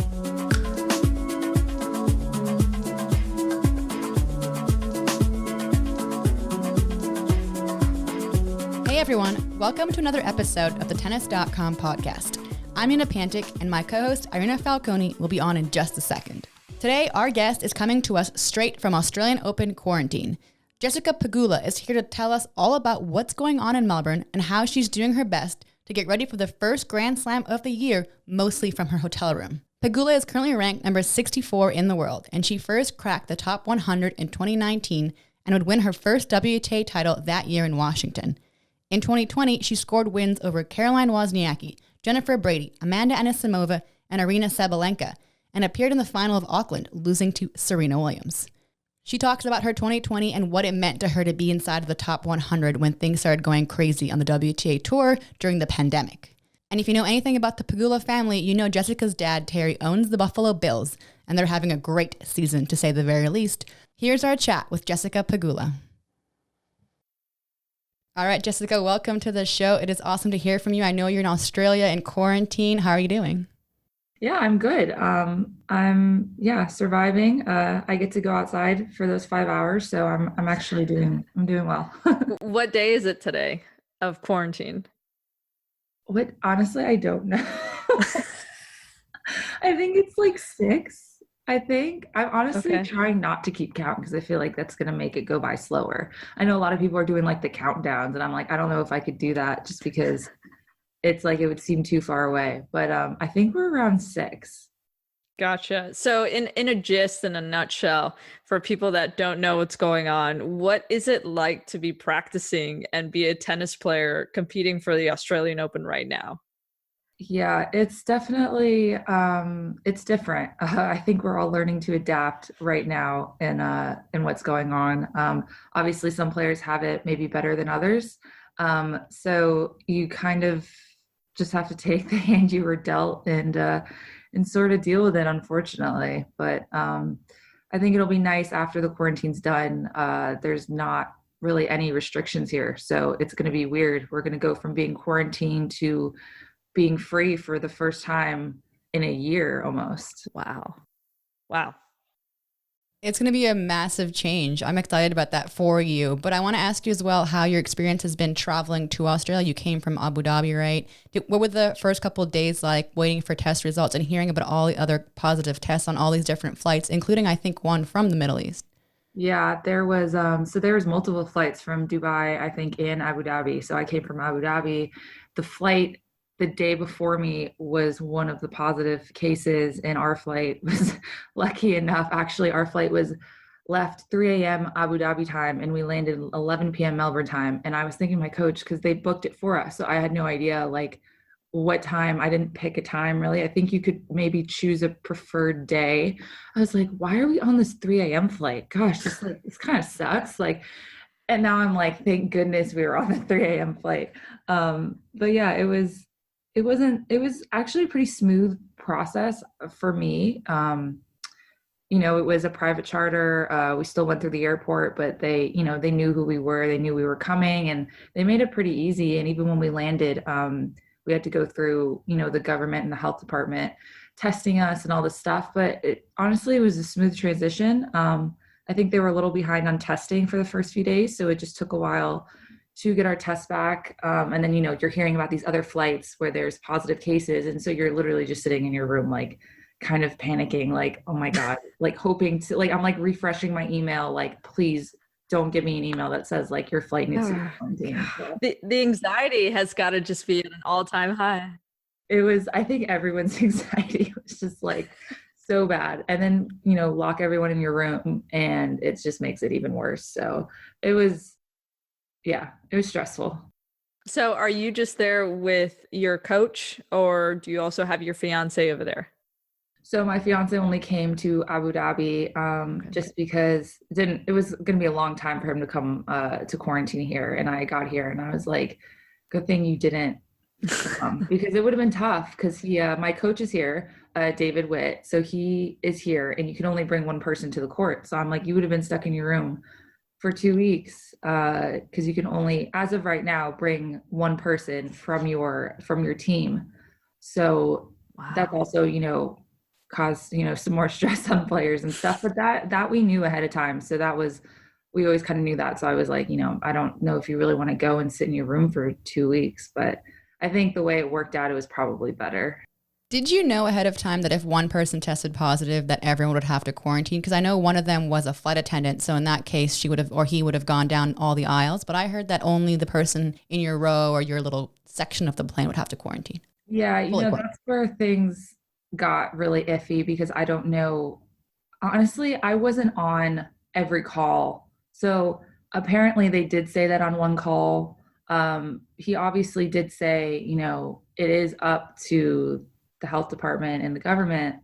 Hey everyone, welcome to another episode of the Tennis.com podcast. I'm Nina Pantic, and my co-host Irina Falcone will be on in just a second. Today, our guest is coming to us straight from Australian Open Quarantine. Jessica Pegula is here to tell us all about what's going on in Melbourne and how she's doing her best to get ready for the first Grand Slam of the year, mostly from her hotel room. Pegula is currently ranked number 64 in the world, and she first cracked the top 100 in 2019 and would win her first WTA title that year in Washington. In 2020, she scored wins over Caroline Wozniacki, Jennifer Brady, Amanda Anisimova, and Arina Sabalenka, and appeared in the final of Auckland, losing to Serena Williams. She talks about her 2020 and what it meant to her to be inside of the top 100 when things started going crazy on the WTA tour during the pandemic. And if you know anything about the Pegula family, you know Jessica's dad, Terry, owns the Buffalo Bills, and they're having a great season, to say the very least. Here's our chat with Jessica Pegula. All right, Jessica, welcome to the show. It is awesome to hear from you. I know you're in Australia in quarantine. How are you doing? Yeah, I'm good. I'm surviving. I get to go outside for those 5 hours, so I'm actually doing well. What day is it today of quarantine? Honestly, I don't know. I think it's like 6. I'm honestly trying not to keep count because I feel like that's going to make it go by slower. I know a lot of people are doing like the countdowns, and I'm like, I don't know if I could do that just because it's like it would seem too far away. But I think we're around 6. Gotcha. So in a gist, in a nutshell, for people that don't know what's going on, what is it like to be practicing and be a tennis player competing for the Australian Open right now? Yeah, it's definitely, it's different. I think we're all learning to adapt right now in what's going on. Obviously, some players have it maybe better than others. So you kind of just have to take the hand you were dealt and sort of deal with it, unfortunately. But I think it'll be nice after the quarantine's done. There's not really any restrictions here. So it's going to be weird. We're going to go from being quarantined to being free for the first time in a year almost. Wow. It's going to be a massive change. I'm excited about that for you. But I want to ask you as well how your experience has been traveling to Australia. You came from Abu Dhabi, right? What were the first couple of days like waiting for test results and hearing about all the other positive tests on all these different flights, including, I think, one from the Middle East? Yeah, there was multiple flights from Dubai, I think, and Abu Dhabi. So I came from Abu Dhabi. The flight the day before me was one of the positive cases, and our flight was lucky enough. Actually, our flight was left 3 a.m. Abu Dhabi time, and we landed 11 p.m. Melbourne time. And I was thinking my coach, because they booked it for us, so I had no idea like what time. I didn't pick a time really. I think you could maybe choose a preferred day. I was like, why are we on this 3 a.m. flight? Gosh, this kind of sucks. Like, and now I'm like, thank goodness we were on the 3 a.m. flight. But yeah, it was actually a pretty smooth process for me. It was a private charter. We still went through the airport, but they knew who we were. They knew we were coming, and they made it pretty easy. And even when we landed, we had to go through, the government and the health department testing us and all this stuff. But honestly, it was a smooth transition. I think they were a little behind on testing for the first few days, so it just took a while to get our tests back. And then, you're hearing about these other flights where there's positive cases. And so you're literally just sitting in your room, like kind of panicking, like, oh my God, like hoping to, like, I'm like refreshing my email, like, please don't give me an email that says like your flight needs to be quarantined. So the anxiety has got to just be at an all-time high. I think everyone's anxiety was just like so bad. And then, lock everyone in your room, and it just makes it even worse. So it was stressful. So are you just there with your coach, or do you also have your fiance over there? So my fiance only came to Abu Dhabi just because it was going to be a long time for him to come to quarantine here. And I got here and I was like, good thing you didn't, because it would have been tough because my coach is here, David Witt. So he is here and you can only bring one person to the court. So I'm like, you would have been stuck in your room for 2 weeks because you can only, as of right now, bring one person from your team. So That's also, cause, some more stress on players and stuff. But that we knew ahead of time. So we always kind of knew that. So I was like, I don't know if you really want to go and sit in your room for 2 weeks, but I think the way it worked out, it was probably better. Did you know ahead of time that if one person tested positive, that everyone would have to quarantine? Because I know one of them was a flight attendant. So in that case, he would have gone down all the aisles. But I heard that only the person in your row or your little section of the plane would have to quarantine. Yeah, that's where things got really iffy because I don't know. Honestly, I wasn't on every call. So apparently they did say that on one call. He obviously did say, it is up to the health department and the government.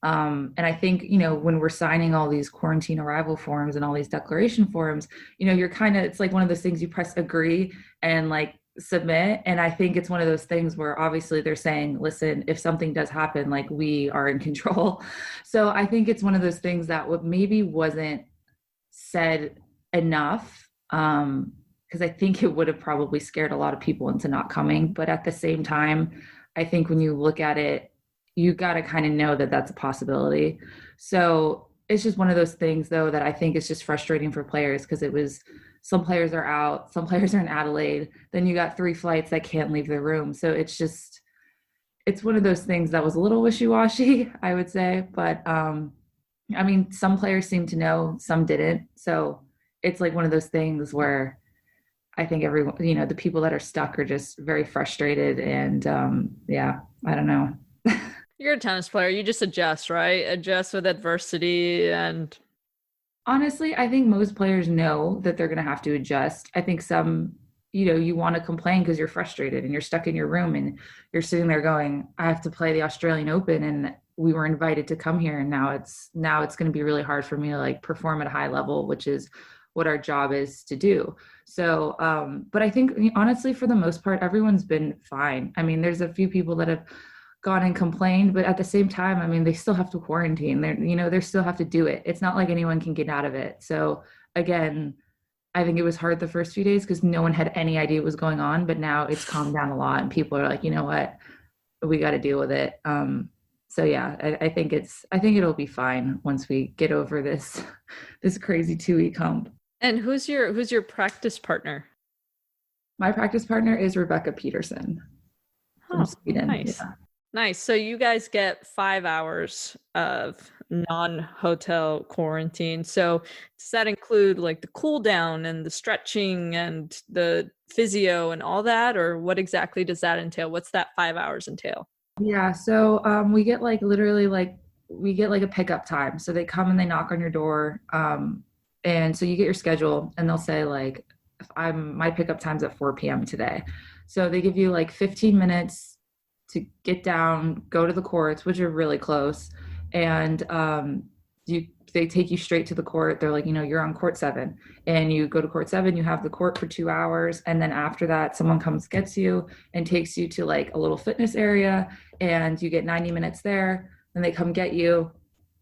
And I think, when we're signing all these quarantine arrival forms and all these declaration forms, you're it's like one of those things you press agree and like submit. And I think it's one of those things where obviously they're saying, listen, if something does happen, like we are in control. So I think it's one of those things that maybe wasn't said enough. Because I think it would have probably scared a lot of people into not coming. But at the same time, I think when you look at it, you got to kind of know that that's a possibility. So it's just one of those things, though, that I think is just frustrating for players because some players are out, some players are in Adelaide. Then you got 3 flights that can't leave their room. So it's one of those things that was a little wishy-washy, I would say. But some players seem to know, some didn't. So it's like one of those things where I think everyone, the people that are stuck are just very frustrated. And I don't know. You're a tennis player. You just adjust, right? Adjust with adversity. And honestly, I think most players know that they're going to have to adjust. I think some, you want to complain because you're frustrated and you're stuck in your room and you're sitting there going, I have to play the Australian Open and we were invited to come here. And now it's going to be really hard for me to like perform at a high level, which is what our job is to do. So, but I think honestly, for the most part, everyone's been fine. I mean, there's a few people that have gone and complained, but at the same time, I mean, they still have to quarantine. They still have to do it. It's not like anyone can get out of it. So again, I think it was hard the first few days because no one had any idea what was going on, but now it's calmed down a lot and people are like, you know what, we got to deal with it. So yeah, I think it'll be fine once we get over this crazy 2-week hump. And who's your practice partner? My practice partner is Rebecca Peterson from Sweden. Nice. Yeah. Nice. So you guys get 5 hours of non-hotel quarantine. So does that include like the cool down and the stretching and the physio and all that? Or what exactly does that entail? What's that 5 hours entail? Yeah. So we get like literally like we get like a pickup time. So they come and they knock on your door. And so you get your schedule and they'll say like, my pickup time's at 4 p.m. today. So they give you like 15 minutes to get down, go to the courts, which are really close. And they take you straight to the court. They're like, you're on court 7 and you go to court 7, you have the court for 2 hours. And then after that, someone comes, gets you and takes you to like a little fitness area and you get 90 minutes there. Then they come get you,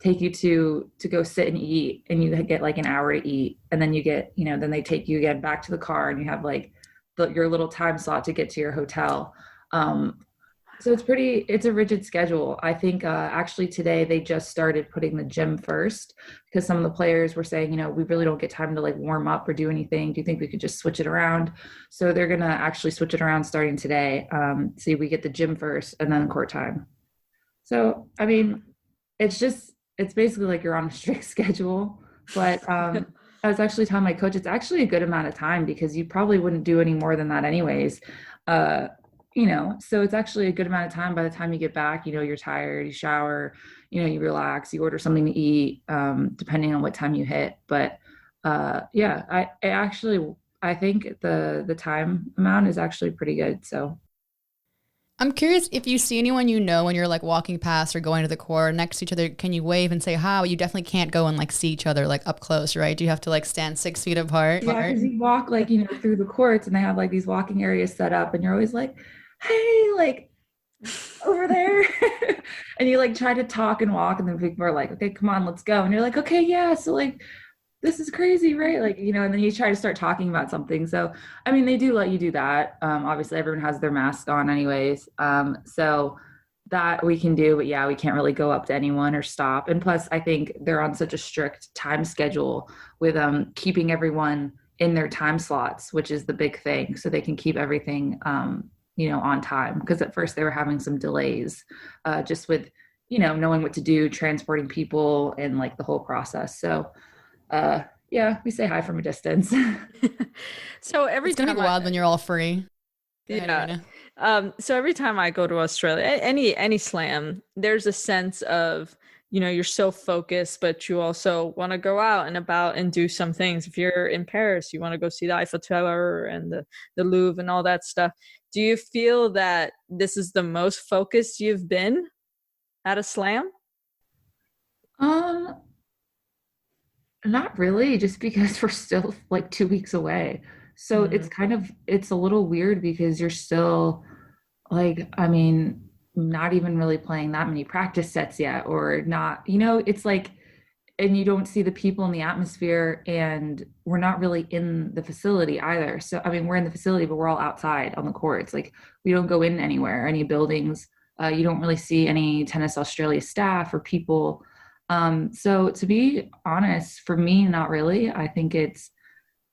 take you to go sit and eat, and you get like an hour to eat. And then you get, then they take you again back to the car and you have like your little time slot to get to your hotel. So it's a rigid schedule. I think actually today they just started putting the gym first because some of the players were saying, we really don't get time to like warm up or do anything. Do you think we could just switch it around? So they're going to actually switch it around starting today. See, we get the gym first and then court time. So, I mean, it's basically like you're on a strict schedule, but I was actually telling my coach, it's actually a good amount of time because you probably wouldn't do any more than that anyways. So it's actually a good amount of time. By the time you get back, you're tired, you shower, you relax, you order something to eat, depending on what time you hit. But I think the time amount is actually pretty good. So I'm curious if you see anyone when you're like walking past or going to the court next to each other, can you wave and say hi? You definitely can't go and like see each other like up close, right? Do you have to like stand 6 feet apart? Yeah, because you walk like, through the courts and they have like these walking areas set up and you're always like, hey, like over there. And you like try to talk and walk and then people are like, okay, come on, let's go. And you're like, okay, yeah. So like, this is crazy, right? Like, and then you try to start talking about something. So, I mean, they do let you do that. Obviously everyone has their mask on anyways. So that we can do, but yeah, we can't really go up to anyone or stop. And plus, I think they're on such a strict time schedule with keeping everyone in their time slots, which is the big thing, so they can keep everything on time. Because at first they were having some delays, just with knowing what to do, transporting people, and like the whole process. So yeah, we say hi from a distance. So every it's gonna time be wild when you're all free. Yeah. So every time I go to Australia, any slam, there's a sense of, you're so focused, but you also want to go out and about and do some things. If you're in Paris, you want to go see the Eiffel Tower and the Louvre and all that stuff. Do you feel that this is the most focused you've been at a slam? Not really, just because we're still like 2 weeks away. So it's a little weird because you're still like, I mean, not even really playing that many practice sets yet, or not, it's like, and you don't see the people in the atmosphere, and we're not really in the facility either. So, I mean, we're in the facility, but we're all outside on the courts. Like, we don't go in anywhere, any buildings. You don't really see any Tennis Australia staff or people. So to be honest, for me, not really. I think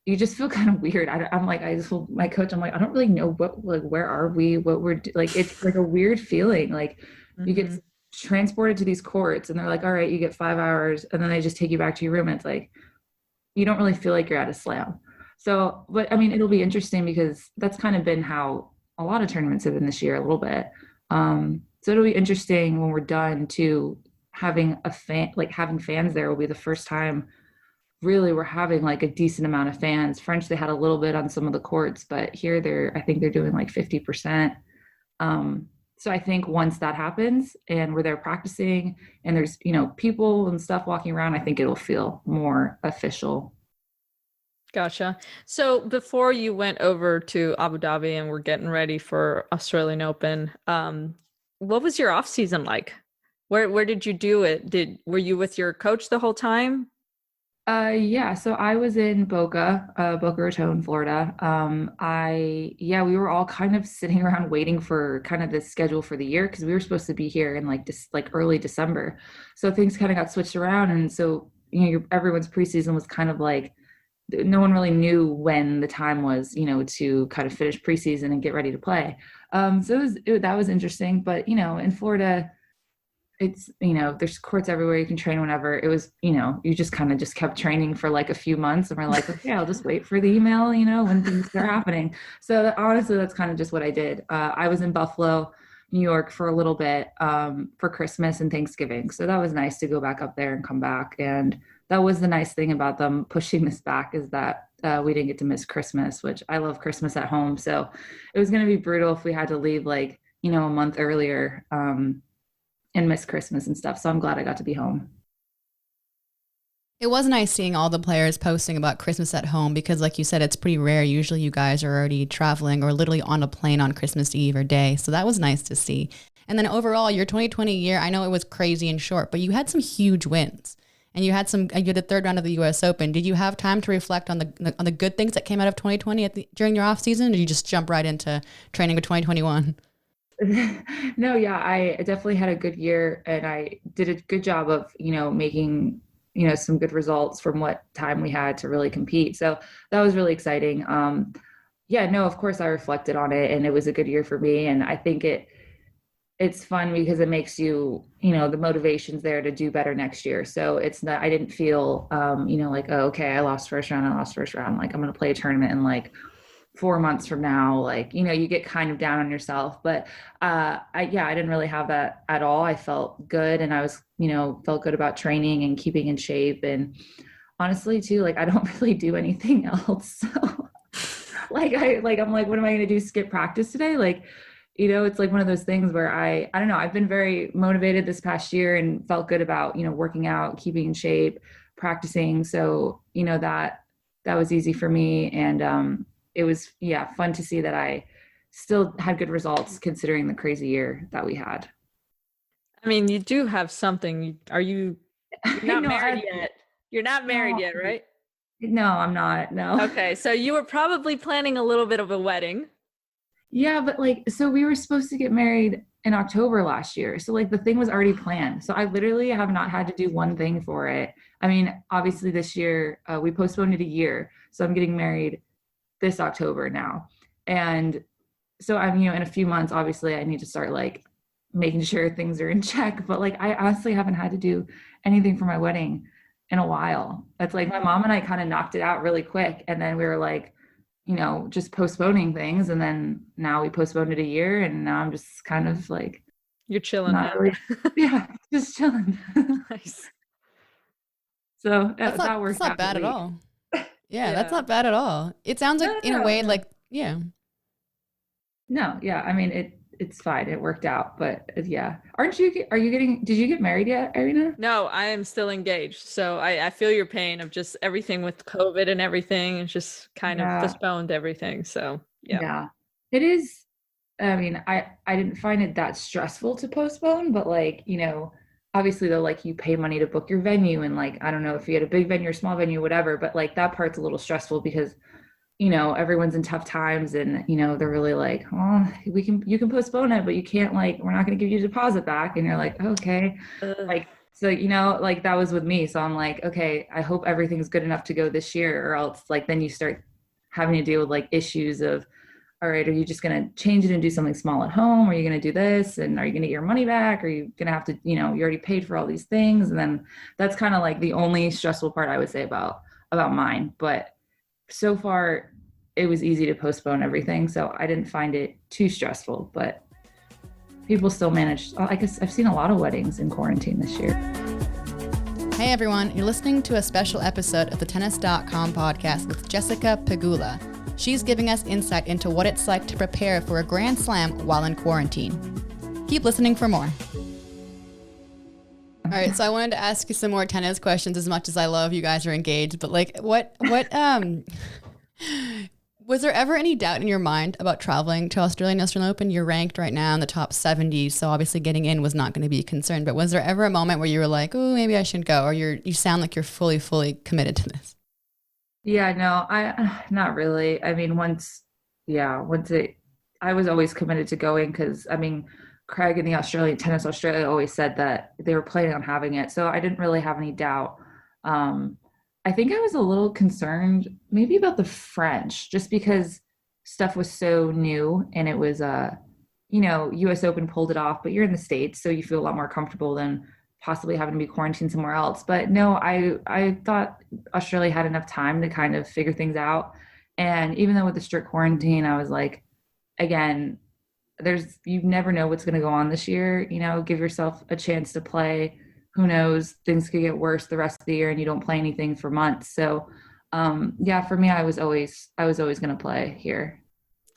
you just feel kind of weird. I'm like, I just told my coach, I'm like, I don't really know where are we, what we're like. It's like a weird feeling. Like you get transported to these courts and they're like, all right, you get 5 hours, and then they just take you back to your room. And it's like, you don't really feel like you're at a slam. So, but I mean, it'll be interesting because that's kind of been how a lot of tournaments have been this year a little bit. So it'll be interesting when we're done to having having fans there will be the first time really we're having like a decent amount of fans. French, they had a little bit on some of the courts, but here I think they're doing like 50%. So I think once that happens and we're there practicing and there's, people and stuff walking around, I think it'll feel more official. Gotcha. So before you went over to Abu Dhabi and we're getting ready for Australian Open, what was your off season like? Where did you do it? Were you with your coach the whole time? Yeah, so I was in Boca Raton, Florida. We were all kind of sitting around waiting for kind of the schedule for the year, because we were supposed to be here in like early December. So things kind of got switched around, and so everyone's preseason was kind of like, no one really knew when the time was, to kind of finish preseason and get ready to play. So that was interesting, but in Florida, it's, there's courts everywhere. You can train whenever. It was, you just kind of just kept training for like a few months, and we're like, okay, I'll just wait for the email, when things start happening. So honestly, that's kind of just what I did. I was in Buffalo, New York for a little bit, for Christmas and Thanksgiving. So that was nice to go back up there and come back. And that was the nice thing about them pushing this back, is that we didn't get to miss Christmas, which I love Christmas at home. So it was going to be brutal if we had to leave like, a month earlier, and miss Christmas and stuff. So I'm glad I got to be home. It was nice seeing all the players posting about Christmas at home, because like you said, it's pretty rare. Usually you guys are already traveling or literally on a plane on Christmas Eve or day. So that was nice to see. And then overall, your 2020 year, I know it was crazy and short, but you had some huge wins. And you had the third round of the US Open. Did you have time to reflect on the good things that came out of 2020 during your off season? Or did you just jump right into training for 2021? No, yeah, I definitely had a good year, and I did a good job of, making, some good results from what time we had to really compete. So that was really exciting. Of course I reflected on it, and it was a good year for me. And I think it's fun because it makes you, the motivation's there to do better next year. So it's not, I didn't feel, like, oh, okay, I lost first round. Like, I'm going to play a tournament in like 4 months from now, like, you get kind of down on yourself. But I didn't really have that at all. I felt good, and I was, felt good about training and keeping in shape. And honestly too, like, I don't really do anything else. So I'm like, what am I going to do? Skip practice today? Like, it's like one of those things where I don't know, I've been very motivated this past year and felt good about, working out, keeping in shape, practicing. So, that was easy for me. And, it was, fun to see that I still had good results considering the crazy year that we had. I mean, you do have something. You're not married yet? You're not married yet, right? No, I'm not. No. Okay. So you were probably planning a little bit of a wedding. Yeah, but so we were supposed to get married in October last year. So like the thing was already planned. So I literally have not had to do one thing for it. I mean, obviously this year we postponed it a year. So I'm getting married this October now. And so I'm, in a few months, obviously I need to start like making sure things are in check. But like, I honestly haven't had to do anything for my wedding in a while. It's like my mom and I kind of knocked it out really quick. And then we were like, just postponing things. And then now we postponed it a year. And now I'm just kind of like, you're chilling now. Really, yeah, just chilling. Nice. So that works. That's not bad at all. Yeah, that's not bad at all. It sounds like in a way, like, yeah. No, yeah. I mean, it's fine. It worked out, but yeah. Did you get married yet, Irina? No, I am still engaged. So I feel your pain of just everything with COVID and everything. It's just kind of postponed everything. So yeah. Yeah, it is. I mean, I didn't find it that stressful to postpone, but like, obviously though, like you pay money to book your venue and like, I don't know if you had a big venue or small venue, whatever, but like that part's a little stressful because everyone's in tough times and, they're really like, oh, you can postpone it, but you can't, like, we're not going to give you a deposit back. And you're like, okay. Like, so, like that was with me. So I'm like, okay, I hope everything's good enough to go this year, or else like, then you start having to deal with like issues of, all right, are you just going to change it and do something small at home? Are you going to do this? And are you going to get your money back? Are you going to have to, you already paid for all these things. And then that's kind of like the only stressful part I would say about mine. But so far it was easy to postpone everything. So I didn't find it too stressful, but people still managed. I guess I've seen a lot of weddings in quarantine this year. Hey everyone, you're listening to a special episode of the Tennis.com podcast with Jessica Pegula. She's giving us insight into what it's like to prepare for a Grand Slam while in quarantine. Keep listening for more. All right, so I wanted to ask you some more tennis questions as much as I love you guys are engaged, but like what was there ever any doubt in your mind about traveling to Australian Open? You're ranked right now in the top 70, so obviously getting in was not going to be a concern, but was there ever a moment where you were like, oh, maybe I should go, or you sound like you're fully committed to this? Yeah, no, not really. I mean, I was always committed to going because, I mean, Craig and the Tennis Australia always said that they were planning on having it. So I didn't really have any doubt. I think I was a little concerned maybe about the French, just because stuff was so new and it was, US Open pulled it off, but you're in the States, so you feel a lot more comfortable than possibly having to be quarantined somewhere else. But no, I thought Australia had enough time to kind of figure things out. And even though with the strict quarantine, I was like, again, you never know what's going to go on this year. Give yourself a chance to play. Who knows? Things could get worse the rest of the year and you don't play anything for months. So for me, I was always going to play here.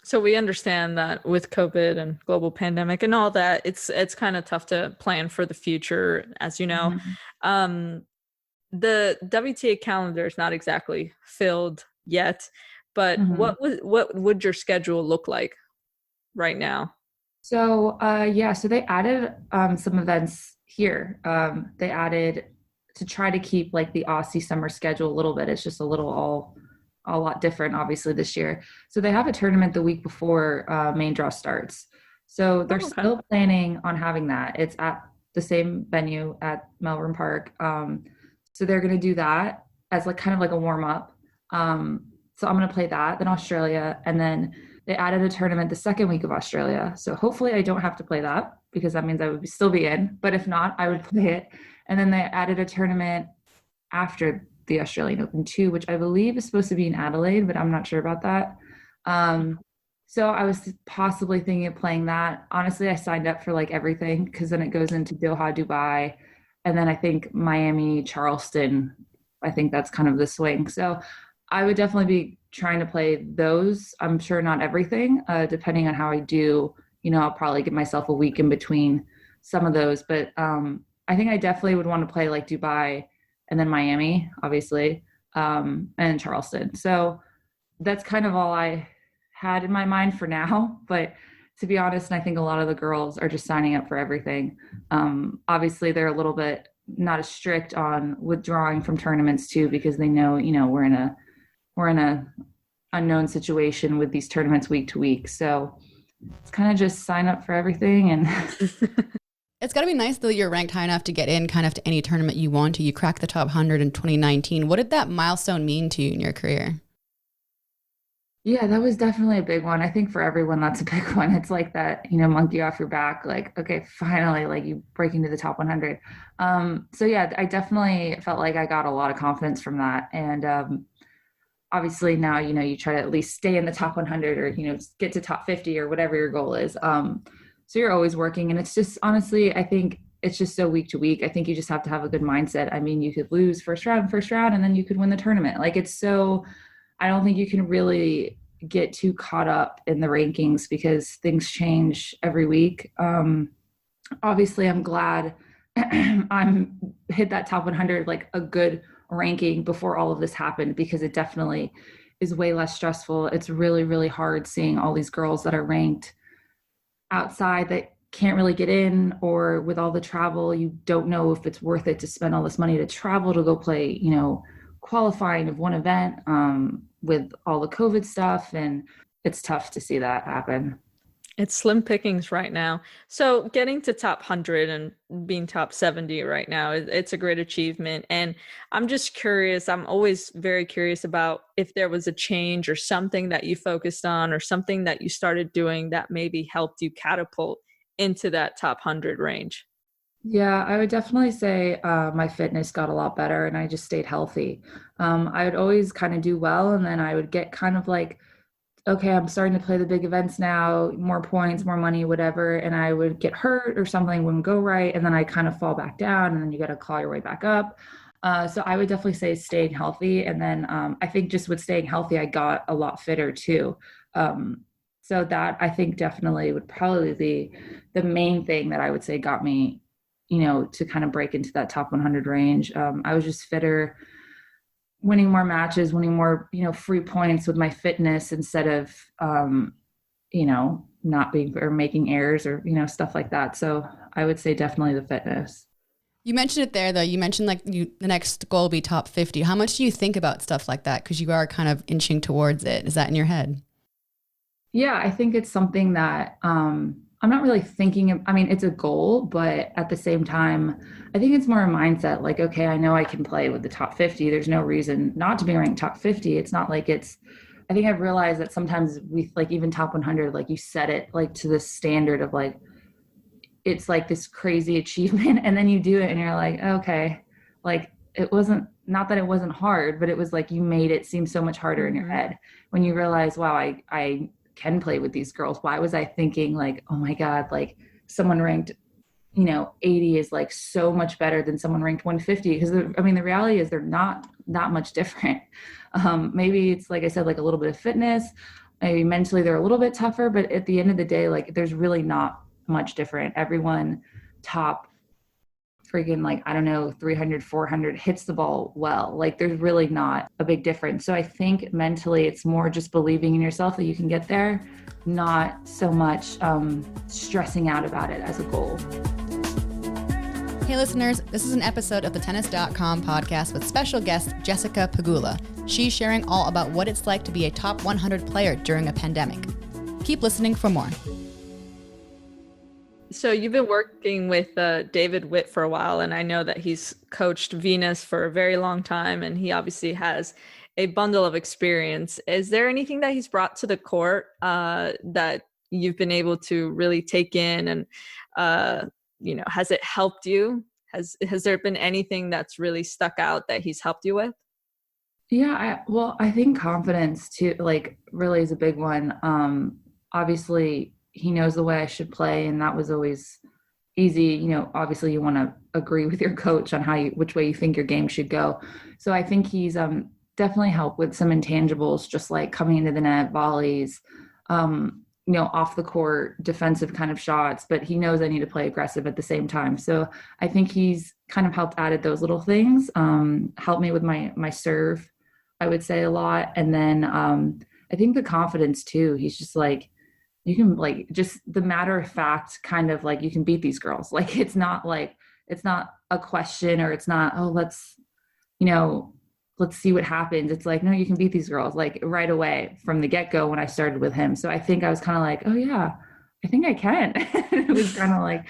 So we understand that with COVID and global pandemic and all that, it's kind of tough to plan for the future, as you know. Mm-hmm. The WTA calendar is not exactly filled yet, but mm-hmm. what would your schedule look like right now? So so they added some events here. They added to try to keep like the Aussie summer schedule a little bit. It's just a lot different, obviously, this year. So they have a tournament the week before main draw starts. So they're still planning on having that. It's at the same venue at Melbourne Park. So they're going to do that as like kind of like a warm up. So I'm going to play that, then Australia, and then they added a tournament the second week of Australia. So hopefully I don't have to play that because that means I would still be in. But if not, I would play it. And then they added a tournament after the Australian Open 2, which I believe is supposed to be in Adelaide, but I'm not sure about that. So I was possibly thinking of playing that. Honestly, I signed up for like everything because then it goes into Doha, Dubai, and then I think Miami, Charleston. I think that's kind of the swing. So I would definitely be trying to play those. I'm sure not everything, depending on how I do. I'll probably give myself a week in between some of those. But I think I definitely would want to play like Dubai and then Miami, obviously, and Charleston. So that's kind of all I had in my mind for now. But to be honest, and I think a lot of the girls are just signing up for everything. Obviously, they're a little bit not as strict on withdrawing from tournaments too, because they know, we're in a unknown situation with these tournaments week to week. So it's kind of just sign up for everything. And It's got to be nice though that you're ranked high enough to get in kind of to any tournament you want to. You cracked the top 100 in 2019. What did that milestone mean to you in your career? yeah, that was definitely a big one. I think for everyone, that's a big one. It's like that, monkey off your back, like, okay, finally, like you break into the top 100. So yeah, I definitely felt like I got a lot of confidence from that. And obviously now, you try to at least stay in the top 100 or, get to top 50 or whatever your goal is. So you're always working, and it's just, honestly, I think it's just so week to week. I think you just have to have a good mindset. I mean, you could lose first round, and then you could win the tournament. Like I don't think you can really get too caught up in the rankings because things change every week. Obviously I'm glad I'm hit that top 100, like a good ranking before all of this happened, because it definitely is way less stressful. It's really, really hard seeing all these girls that are ranked outside that can't really get in, or with all the travel, you don't know if it's worth it to spend all this money to travel to go play, qualifying of one event with all the COVID stuff. And it's tough to see that happen. It's slim pickings right now. So getting to top 100 and being top 70 right now, it's a great achievement. And I'm just curious, I'm always very curious about if there was a change or something that you focused on or something that you started doing that maybe helped you catapult into that top 100 range. Yeah, I would definitely say my fitness got a lot better and I just stayed healthy. I would always kind of do well, and then I would get kind of like, okay, I'm starting to play the big events now, more points, more money, whatever. And I would get hurt or something wouldn't go right. And then I kind of fall back down, and then you got to claw your way back up. So I would definitely say staying healthy. And then I think just with staying healthy, I got a lot fitter too. So that I think definitely would probably be the main thing that I would say got me, to kind of break into that top 100 range. I was just fitter, winning more matches, winning more, free points with my fitness instead of, not being or making errors or, stuff like that. So I would say definitely the fitness. You mentioned it there though. You mentioned the next goal will be top 50. How much do you think about stuff like that? Because you are kind of inching towards it. Is that in your head? Yeah, I think it's something that, I'm not really thinking of, it's a goal, but at the same time, I think it's more a mindset. Like, okay, I know I can play with the top 50. There's no reason not to be ranked top 50. It's not like I think I've realized that sometimes we like even top 100, like you set it like to the standard of like, it's like this crazy achievement. And then you do it and you're like, okay, like it wasn't, not that it wasn't hard, but it was like, you made it seem so much harder in your head when you realize, wow, I can play with these girls. Why was I thinking like, oh my God, like someone ranked, 80 is like so much better than someone ranked 150? Because the reality is they're not that much different. Maybe it's like I said, like a little bit of fitness, maybe mentally they're a little bit tougher, but at the end of the day, like there's really not much different. Everyone top freaking like, I don't know, 300, 400 hits the ball well. Like there's really not a big difference. So I think mentally it's more just believing in yourself that you can get there, not so much stressing out about it as a goal. Hey listeners, this is an episode of the Tennis.com podcast with special guest Jessica Pegula. She's sharing all about what it's like to be a top 100 player during a pandemic. Keep listening for more. So you've been working with David Witt for a while, and I know that he's coached Venus for a very long time, and he obviously has a bundle of experience. Is there anything that he's brought to the court that you've been able to really take in, and has it helped you? Has there been anything that's really stuck out that he's helped you with? Yeah, I think confidence too, like really is a big one. Obviously he knows the way I should play, and that was always easy. Obviously you want to agree with your coach on which way you think your game should go. So I think he's definitely helped with some intangibles, just like coming into the net, volleys, off the court, defensive kind of shots, but he knows I need to play aggressive at the same time. So I think he's kind of helped added those little things, helped me with my serve, I would say a lot. And then I think the confidence too, he's just like, you can like just the matter of fact kind of like you can beat these girls. Like it's not a question, or it's not, oh, let's see what happens. It's like, no, you can beat these girls like right away from the get-go when I started with him. So I think I was kind of like, oh yeah, I think I can. It was kind of like,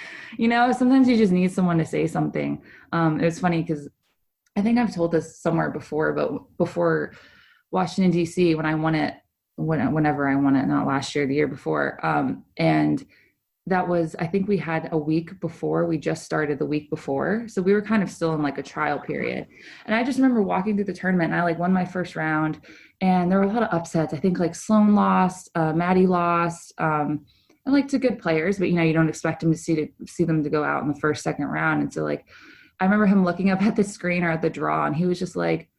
sometimes you just need someone to say something. It was funny because I think I've told this somewhere before, but before Washington, D.C., when I won it, whenever I won it, not last year, the year before. And that was, I think we had a week before, we just started the week before. So we were kind of still in like a trial period. And I just remember walking through the tournament and I like won my first round and there were a lot of upsets. I think like Sloane lost, Maddie lost, and like to good players, but you don't expect them to see them to go out in the first, second round. And so like, I remember him looking up at the screen or at the draw and he was just like,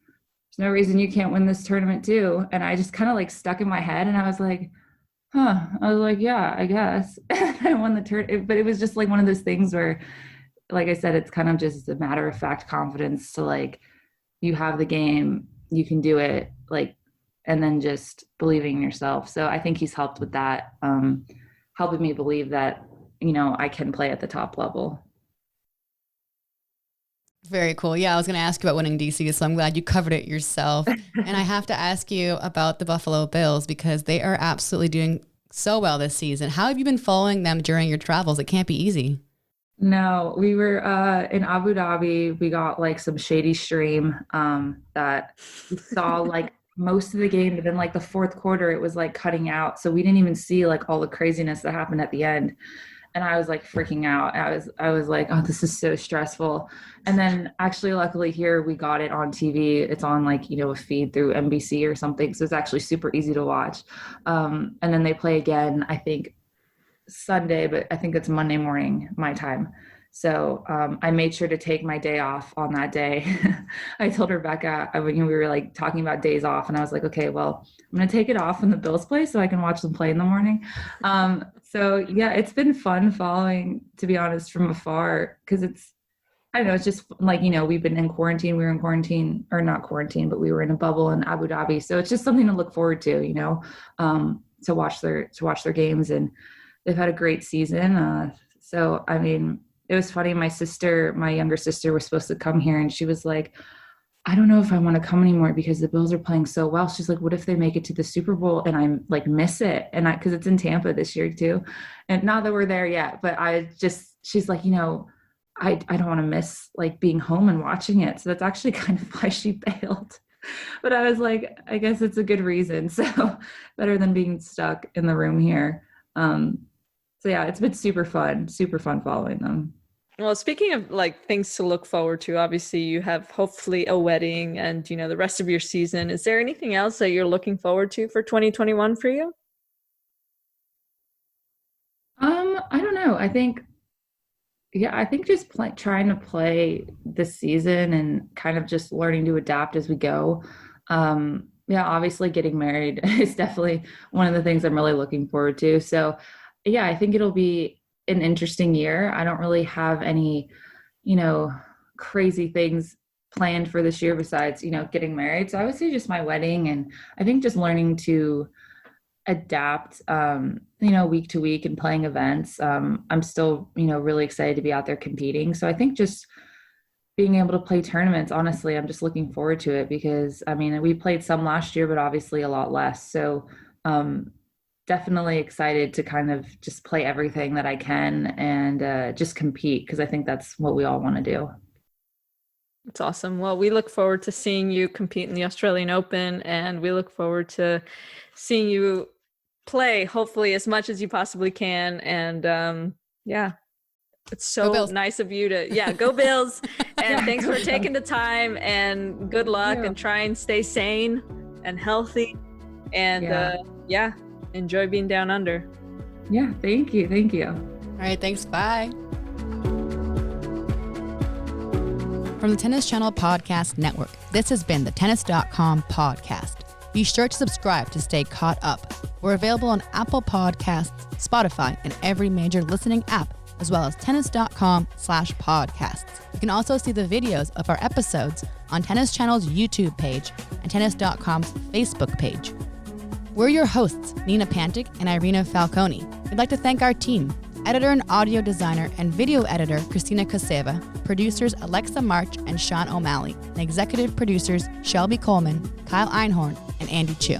there's no reason you can't win this tournament too. And I just kind of like stuck in my head and I was like, I was like, yeah, I guess. I won the tournament, but it was just like one of those things where, like I said, it's kind of just a matter of fact confidence to like, you have the game, you can do it, like, and then just believing in yourself. So I think he's helped with that, helping me believe that, I can play at the top level. Very cool. Yeah, I was going to ask you about winning DC, so I'm glad you covered it yourself. And I have to ask you about the Buffalo Bills because they are absolutely doing so well this season. How have you been following them during your travels? It can't be easy. No, we were in Abu Dhabi. We got like some shady stream that we saw like most of the game, but then like the fourth quarter, it was like cutting out. So we didn't even see like all the craziness that happened at the end. And I was like freaking out. I was like, oh, this is so stressful. And then actually, luckily here, we got it on TV. It's on like, a feed through NBC or something. So it's actually super easy to watch. And then they play again, I think Sunday, but I think it's Monday morning, my time. So I made sure to take my day off on that day. I told Rebecca, we were like talking about days off and I was like, okay, well, I'm going to take it off when the Bills play so I can watch them play in the morning. So yeah, it's been fun following, to be honest, from afar, because it's just like, we've been in quarantine. We were in quarantine, or not quarantine, but we were in a bubble in Abu Dhabi. So it's just something to look forward to, to watch their games, and they've had a great season. So, I mean, it was funny. My younger sister was supposed to come here and she was like, I don't know if I want to come anymore because the Bills are playing so well. She's like, what if they make it to the Super Bowl and I like miss it? And cause it's in Tampa this year too. And not that we're there yet, but she's like, I don't want to miss like being home and watching it. So that's actually kind of why she bailed. But I was like, I guess it's a good reason. So better than being stuck in the room here. So yeah, it's been super fun following them. Well, speaking of like things to look forward to, obviously you have hopefully a wedding and, the rest of your season. Is there anything else that you're looking forward to for 2021 for you? I don't know. I think just trying to play this season and kind of just learning to adapt as we go. Obviously getting married is definitely one of the things I'm really looking forward to. So yeah, I think it'll be an interesting year. I don't really have any, crazy things planned for this year besides, getting married. So I would say just my wedding, and I think just learning to adapt, week to week and playing events. I'm still, really excited to be out there competing. So I think just being able to play tournaments, honestly, I'm just looking forward to it because, I mean, we played some last year, but obviously a lot less. So, definitely excited to kind of just play everything that I can and just compete because I think that's what we all want to do. That's awesome. Well, we look forward to seeing you compete in the Australian Open, and we look forward to seeing you play hopefully as much as you possibly can. And it's so nice of you to, go Bills. And thanks for taking the time, and good luck and try and stay sane and healthy. And enjoy being down under. Yeah, thank you. All right, thanks. Bye. From the Tennis Channel Podcast Network, this has been the Tennis.com podcast. Be sure to subscribe to stay caught up. We're available on Apple Podcasts, Spotify, and every major listening app, as well as tennis.com/podcasts. You can also see the videos of our episodes on Tennis Channel's YouTube page and tennis.com's Facebook page. We're your hosts, Nina Pantic and Irina Falcone. We'd like to thank our team, editor and audio designer and video editor Christina Koseva, producers Alexa March and Sean O'Malley, and executive producers Shelby Coleman, Kyle Einhorn, and Andy Chu.